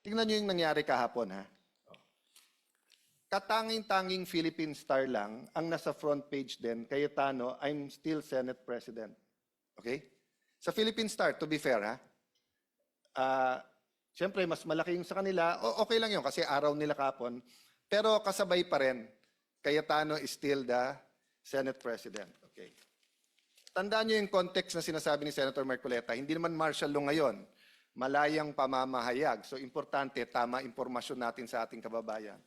Tingnan nyo yung nangyari kahapon, ha? Katanging-tanging Philippine Star lang ang nasa front page din, Cayetano, I'm still Senate President. Okay? Sa Philippine Star, to be fair, ha? Siyempre, mas malaki yung sa kanila. Okay lang yun kasi araw nila kahapon. Pero kasabay pa rin, Cayetano is still the Senate President. Okay. Tandaan nyo yung context na sinasabi ni Senator Marcoleta. Hindi naman martial law ngayon. Malayang pamamahayag. So, importante, tama impormasyon natin sa ating kababayan.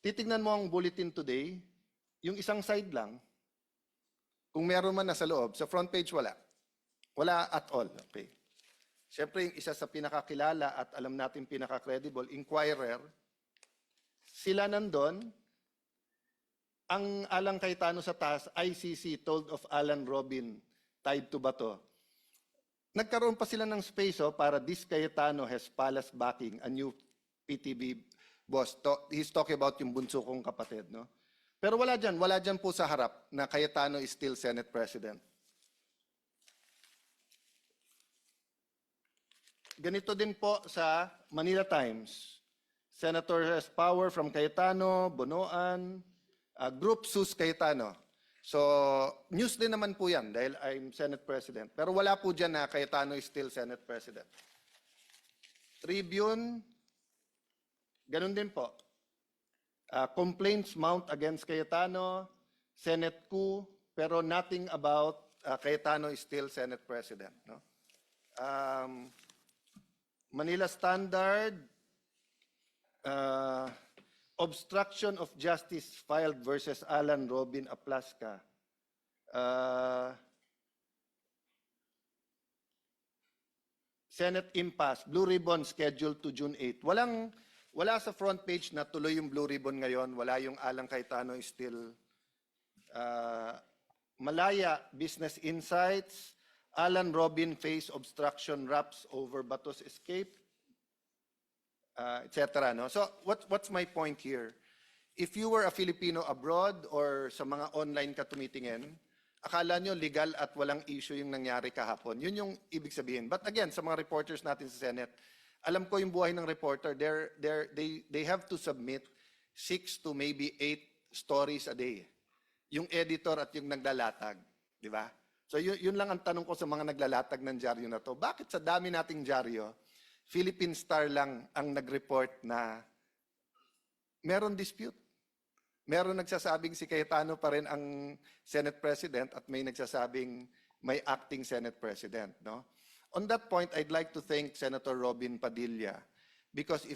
Titignan mo ang bulletin today, yung isang side lang, kung meron man nasa loob, sa front page wala. Wala at all. Okay. Siyempre, yung isa sa pinakakilala at alam natin pinaka-credible, Inquirer, sila nandun, ang Alang Cayetano sa taas, ICC told of Alan Robin tied to Bato. Nagkaroon pa sila ng space para this Cayetano has palace backing, a new PTV boss. He's talking about yung bunso kong kapatid. No? Pero wala dyan po sa harap na Cayetano is still Senate President. Ganito din po sa Manila Times. Senator has power from Cayetano, Bonoan, Group Sus Cayetano. So, news din naman po yan dahil I'm Senate President. Pero wala po dyan na Cayetano is still Senate President. Tribune, ganun din po. Complaints mount against Cayetano, Senate coup, pero nothing about Cayetano is still Senate President. No? Manila Standard, obstruction of justice filed versus Alan Robin Aplasca. Senate impasse, Blue Ribbon scheduled to June 8. Wala sa front page na tuloy yung Blue Ribbon ngayon. Wala yung Alang Cayetano is still. Malaya, Business Insights, Alan Robin face obstruction raps over Bato's escape, etc. No? So what's my point here? If you were a Filipino abroad or sa mga online ka tumitingin, akala nyo legal at walang issue yung nangyari kahapon. Yun yung ibig sabihin. But again, sa mga reporters natin sa Senate, alam ko yung buhay ng reporter, they have to submit 6 to maybe 8 stories a day. Yung editor at yung naglalatag. Di ba? So yun lang ang tanong ko sa mga naglalatag ng dyaryo na to. Bakit sa dami nating dyaryo, Philippine Star lang ang nag-report na meron dispute? Meron nagsasabing si Cayetano pa rin ang Senate President at may nagsasabing may acting Senate President. No? On that point, I'd like to thank Senator Robin Padilla because if